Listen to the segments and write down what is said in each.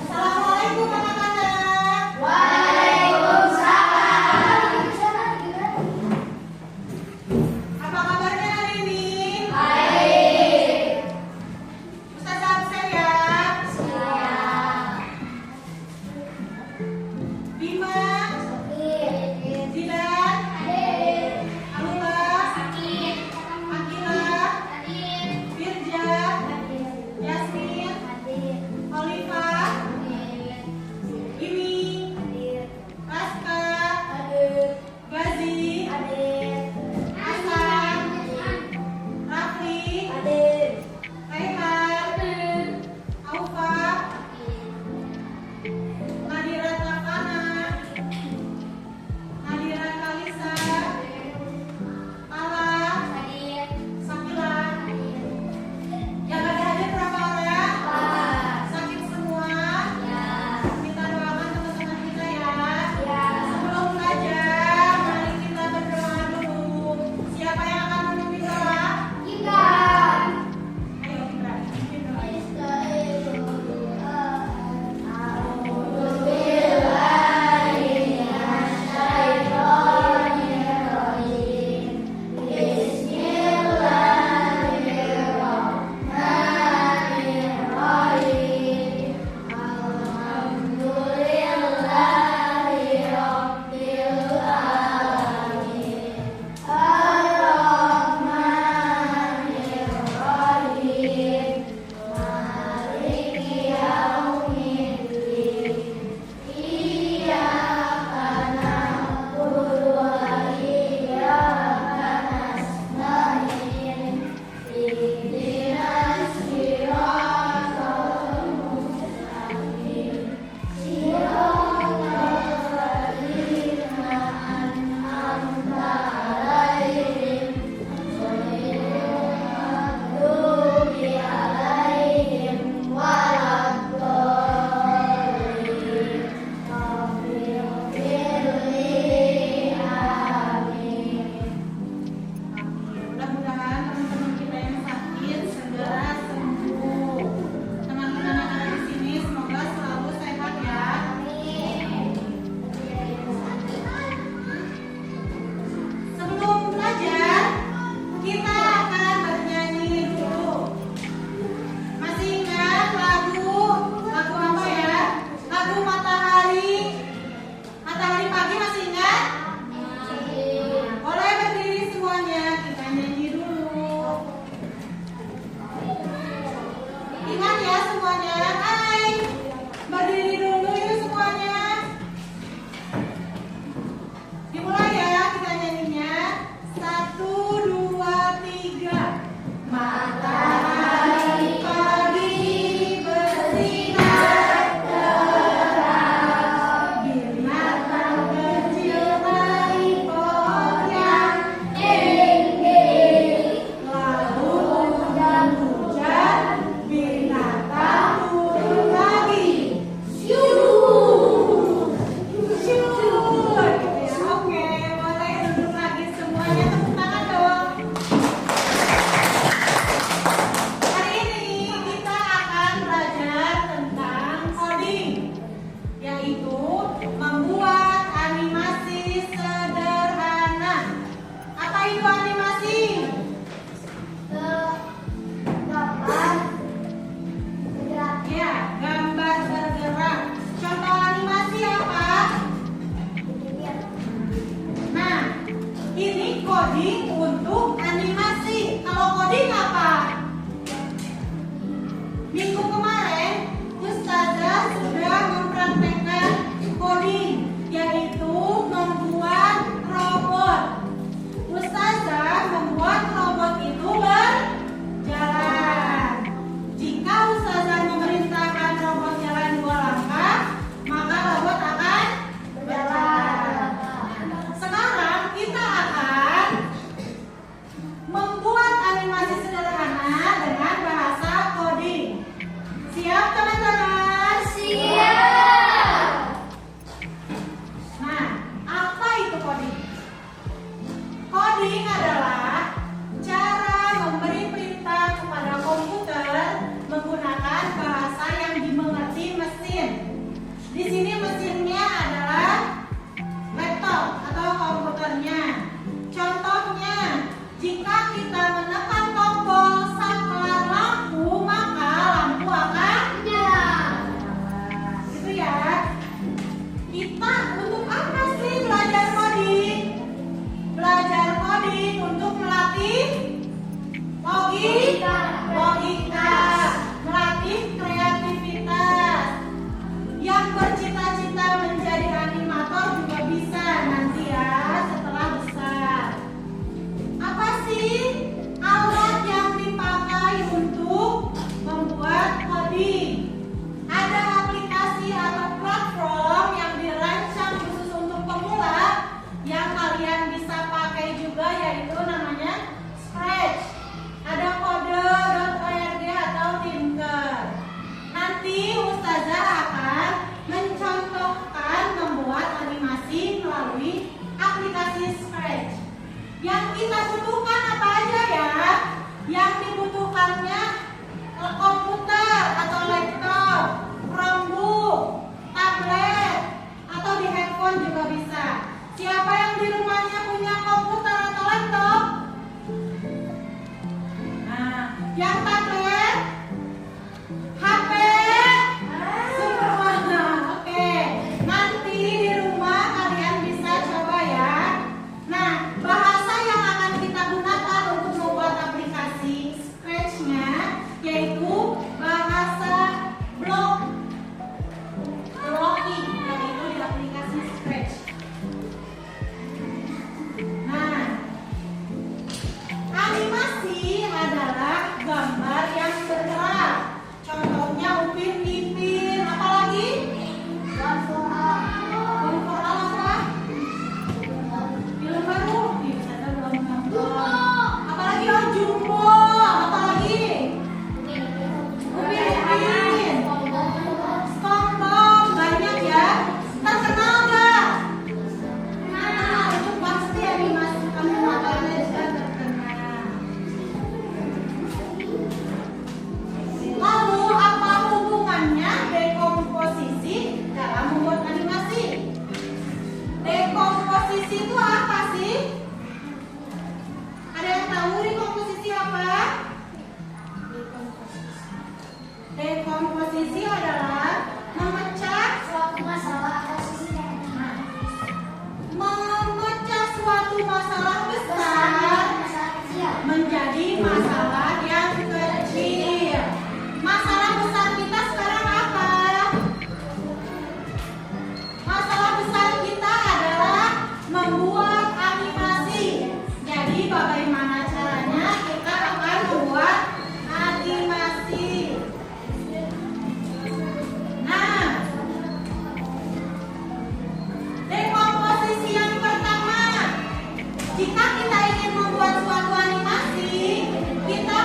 Assalamualaikum anak-anak. Waalaikumsalam. Apa kabarnya hari ini? Baik. Ustazah absen ya? Siap. Bima, Sakit. Zidan, Adik. Alula, Sakit. Akila, logika, melatih kreativitas. Yang bercita-cita menjadi animator juga bisa nanti ya setelah besar. Apa sih alat yang dipakai untuk membuat coding? Ada aplikasi atau platform yang dirancang khusus untuk pemula yang kalian bisa pakai juga, yaitu namanya Scratch. Ada kode.org atau Tinker. Nanti Ustazah akan mencontohkan membuat animasi melalui aplikasi Scratch. Yang kita butuhkan apa aja ya? Yang dibutuhkannya komputer atau laptop, Chromebook, tablet, atau di handphone juga bisa. Siapa yang di rumahnya punya komputer atau laptop? Nah, yang tablet, HP, semuanya. Oke, nanti di rumah kalian bisa coba ya. Nah, bahasa yang akan kita gunakan untuk membuat aplikasi Scratch-nya yaitu bahasa blocking, yaitu di aplikasi Scratch. Nah, animasi adalah gambar yang bergerak. Contohnya upin-ipin, apalagi? Film apa? Film baru? Saya belum nonton. Apalagi Jumbo, apalagi? Upin-ipin, SpongeBob, banyak ya. Terkenal nggak? Nah, itu pasti animasi animatornya juga terkenal. Lalu apa hubungannya dekomposisi dalam membuat animasi? Dekomposisi itu apa sih? Ada yang tahu dekomposisi apa? Dekomposisi adalah memecah Suatu masalah suatu masalah besar menjadi masalah yang kecil. Masalah besar kita sekarang apa? Masalah besar kita adalah membuat animasi. Jadi bagaimana caranya kita akan membuat animasi? Nah, dekomposisi yang pertama, jika kita ingin membuat suatu animasi, kita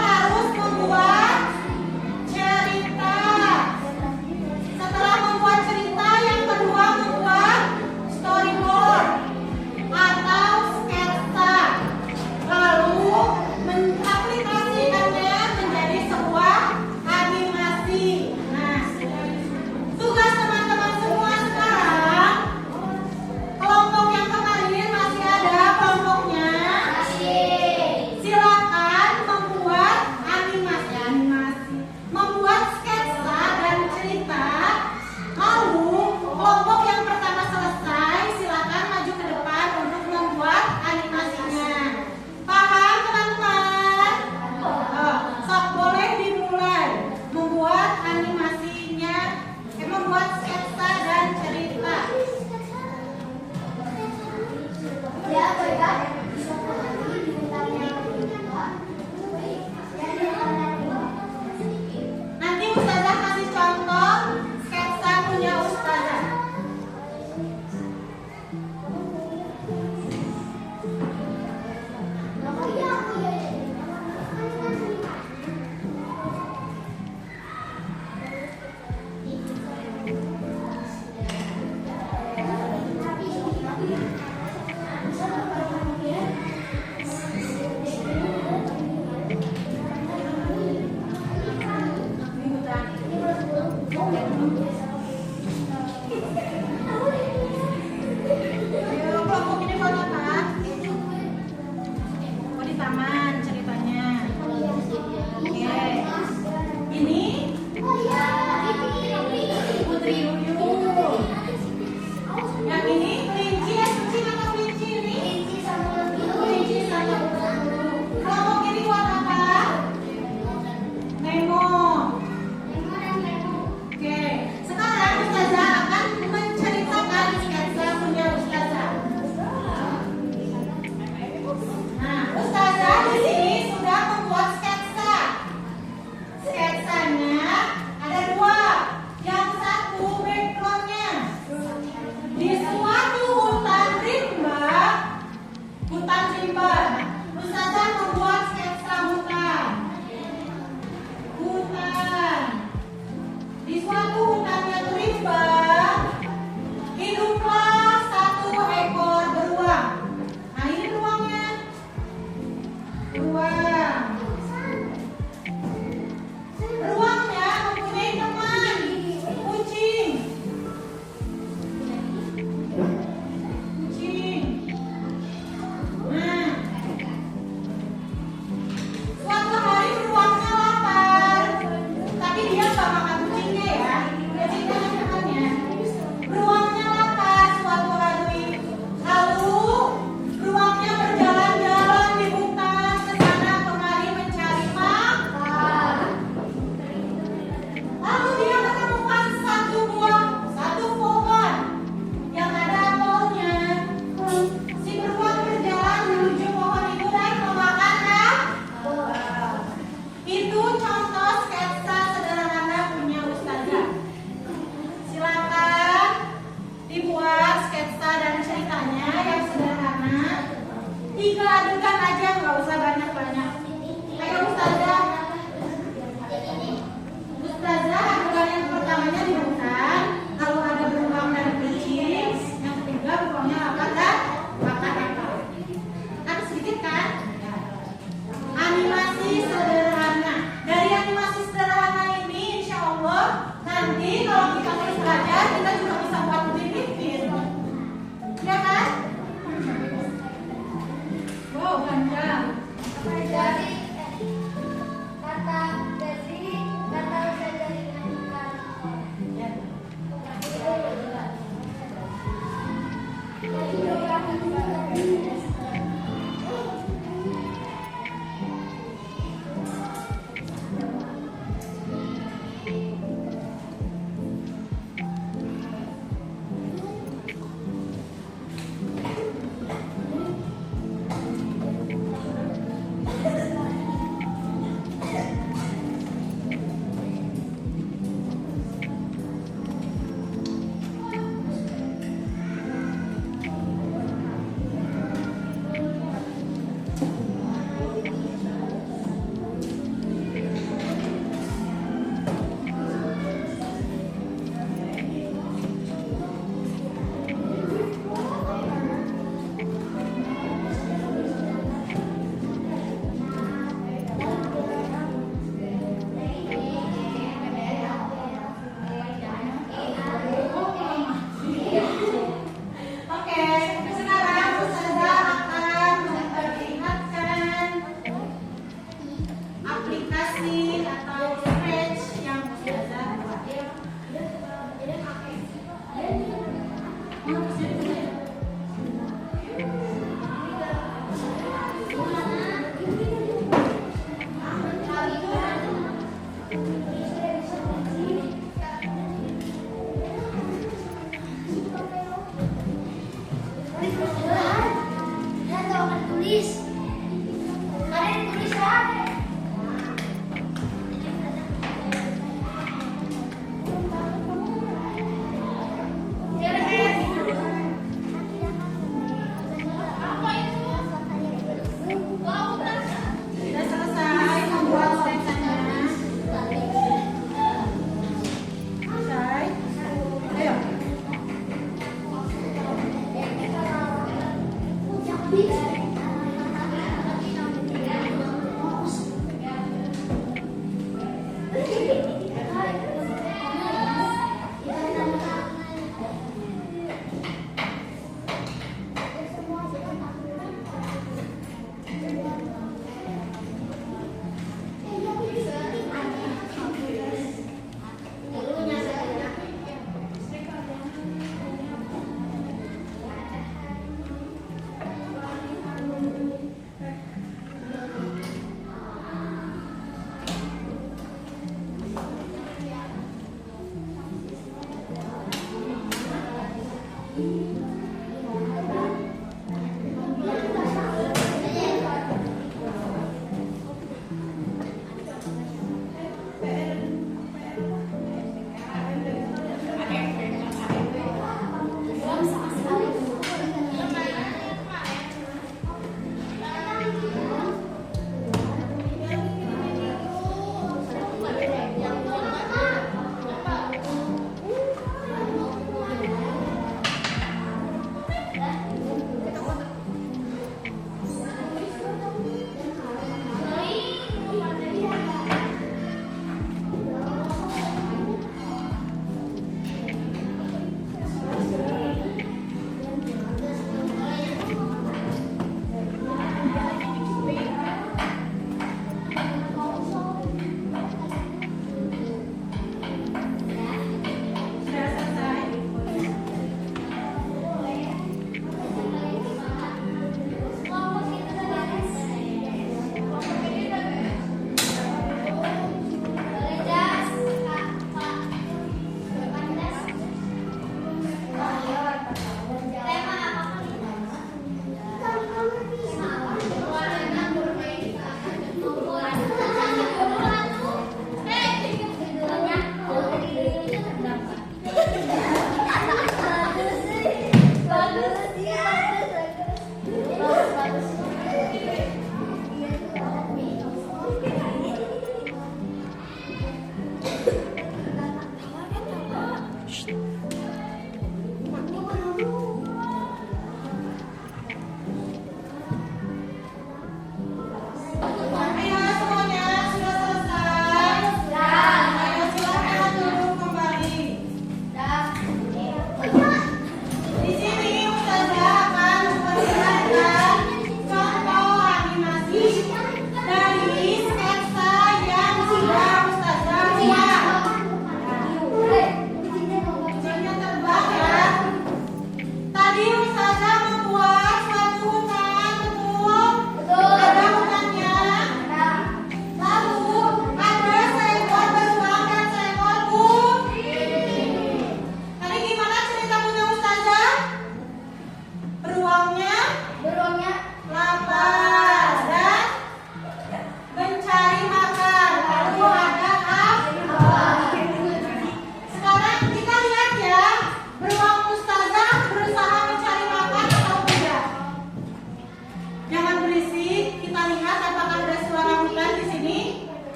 ruang. Ruangnya mempunyai teman, kucing. Kucing. Nah, suatu hari beruangnya lapar, tapi dia nggak makan kucingnya ya. Jadi jangan makannya. Beruangnya lapar suatu hari, lalu beruangnya berjalan-jalan di hutan ke sana kemari mencari makan. Lalu dia menemukan satu pohon yang ada apelnya. Si beruang berjalan menuju pohon itu dan memakan apel. Itu contoh sketsa sederhana punya Ustazah. Silakan dibuat sketsa dan ceritanya yang sederhana. 3 adegan aja, nggak usah banyak-banyak. Ayo Ustazah. Ustazah, adegan yang pertamanya di hutan, lalu ada beruang dan kucing. Yang ketiga beruangnya lapar dan makan apel. Ada sedikit kan? Animasi sederhana. Dari animasi sederhana ini, insya Allah nanti kalau kita terus belajar, kita juga bisa buat bikin. Ya kan? Wow, panjang. Dari kata saya dari Ya. Oke, sekarang Ustazah akan memperlihatkan aplikasi atau sketch yang Ustazah buat. tulis. Ada yang tulis ya?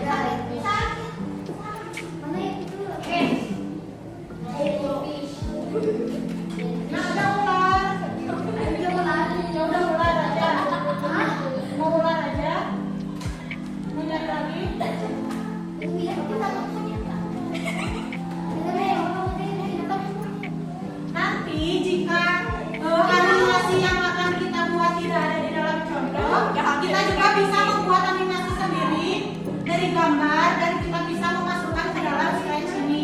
Nah, ada ular. Ya udah ular aja. Mau ular aja? Mau nyari lagi? Nanti jika animasi yang akan kita buat tidak ada di dalam contoh, kita juga bisa membuat animasi sendiri dari gambar dan kita bisa memasukkan ke dalam sketch ini.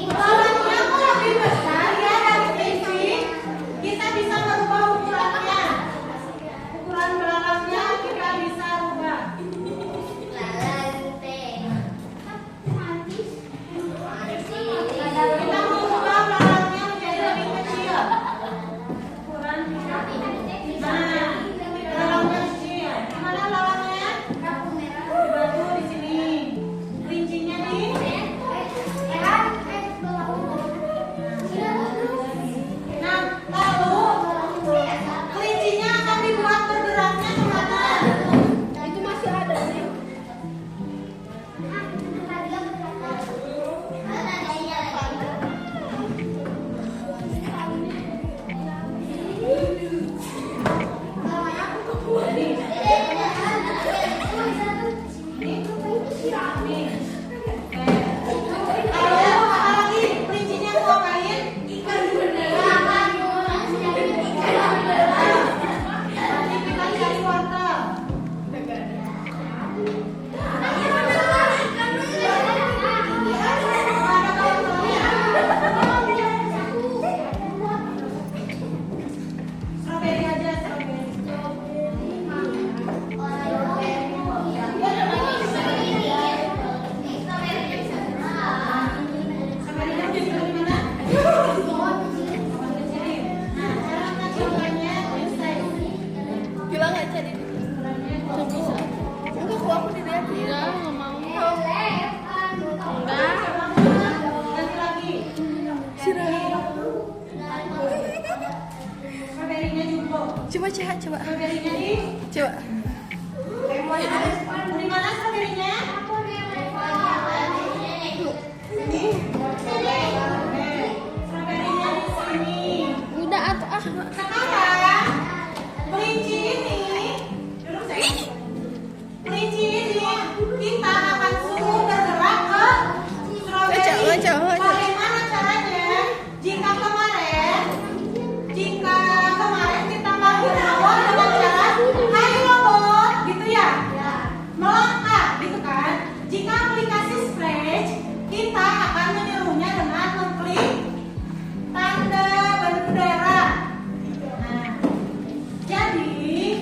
Ukurannya kok lebih besar ya dari TV. Kita bisa merubah ukurannya. Ukuran belakangnya kita bisa rubah. Kita merubah belakangnya menjadi lebih kecil. Ukuran nah, belakangnya kecil. Mana belakangnya? Batu di sini. Rincinya di nah, lalu kelincinya akan dibuat bergeraknya kemana? Itu masih ada nih. Lalu apa lagi kelincinya mau ngapain? Nanti kita cari wortel. Ada wortelnya. Strawberry aja, strawberry. Strawberry-nya di mana? Nah, cara mengacungkannya selesai. Gila nggak jadi? Bisa. Enggak, aku dilihat. Enggak, nggak mau. Enggak. Ganti lagi. Strawberry-nya jumbo. Coba coba. Strawberry-nya di Coba. di mana strawberry-nya? Sini. Strawberry-nya di sini. Udah atau Sekarang kelinci ini duduk sayang. Kelinci ini kita akan suruh bergerak ke strawberry. Baca. Bagaimana caranya? Jika kemarin kita manggil robot dengan cara hai robot gitu ya, melangkah gitu kan. Jika aplikasi Scratch kita akan menyuruhnya dengan mengklik tanda bendera. Nah, jadi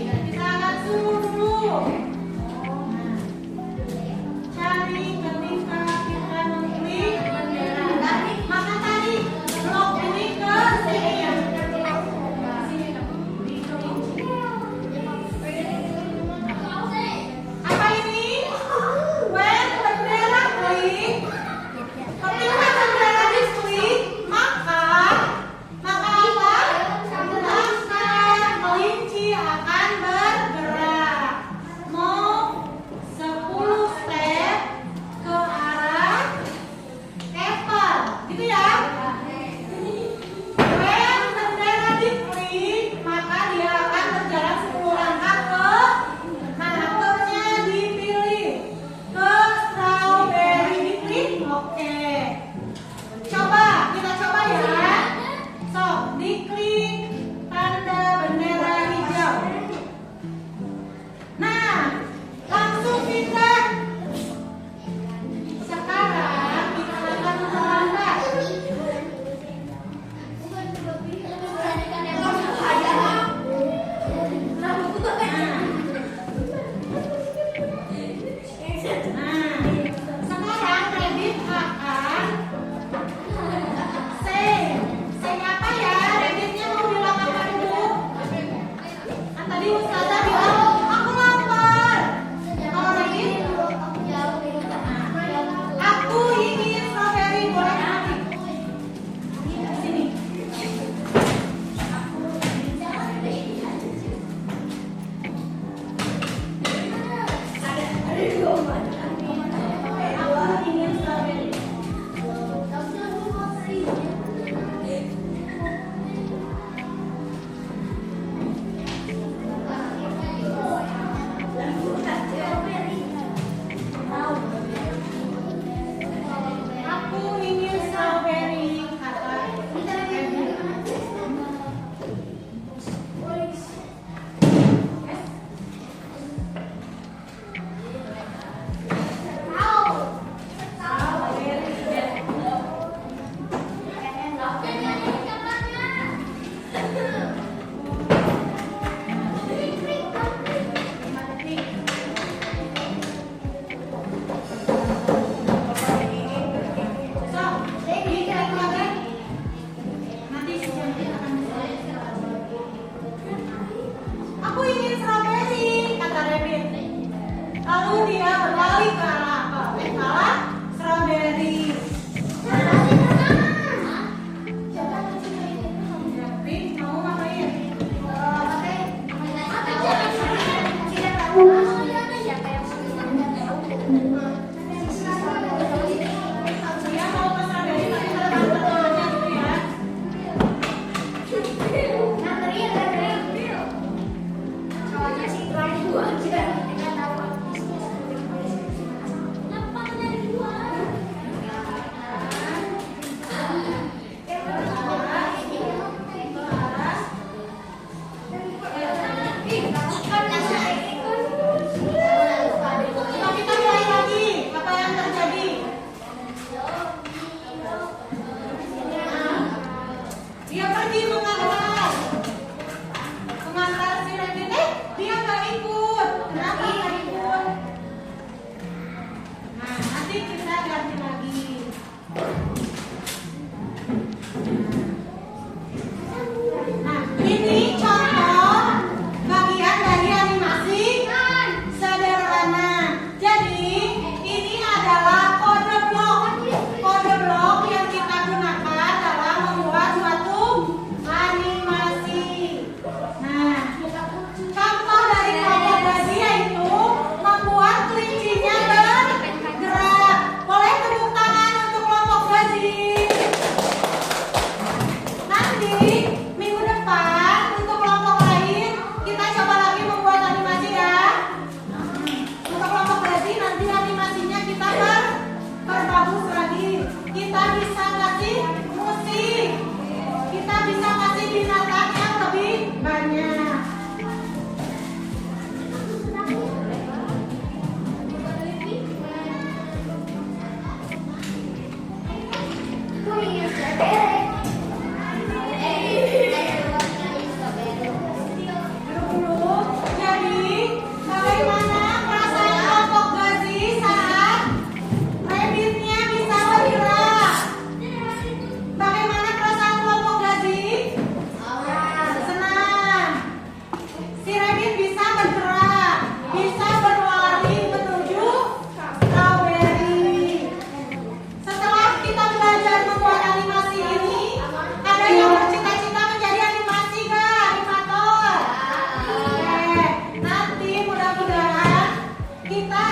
kita akan suruh dulu. Nah, cari ketika kita mengklik bendera. Maka tadi blok ini ke sini ya. Sini di kelinci. Apa ini? When bendera klik. Ketika bendera dia berbalik ke arah apa? Ke arah strawberry. Pink mau ngapain? Dia mau ke strawberry tapi pada tengah-tengahnya gitu ya. Kita mulai lagi. Apa yang terjadi? Dia pergi mengantar si Rabbit. Dia nggak ikut. Kenapa nggak ikut? Nah, nanti kita ganti lagi. Nah, ini contoh bagian dari animasi sederhana. Jadi, ini adalah kode blok yang kita gunakan dalam membuat suatu animasi. Nah, contoh dari kelompok gazi yaitu membuat kelincinya bergerak. Boleh tepuk tangan untuk kelompok gazi. Nanti minggu depan untuk kelompok lain kita coba lagi membuat animasi ya. Untuk kelompok gazi nanti animasinya kita perbagus lagi. Kita bisa kasih musik. Kita bisa kasih binatang yang lebih banyak. Dulu, jadi bagaimana perasaan kelompok gazi saat rabbitnya bisa bergerak? Bagaimana perasaan kelompok gazi? Senang. Si rabbit bisa bergerak, bisa berlari menuju strawberry. Setelah kita belajar membuat animasi ini, ada yang bercita-cita menjadi animasi nggak? Animator? Oke, nanti mudah-mudahan kita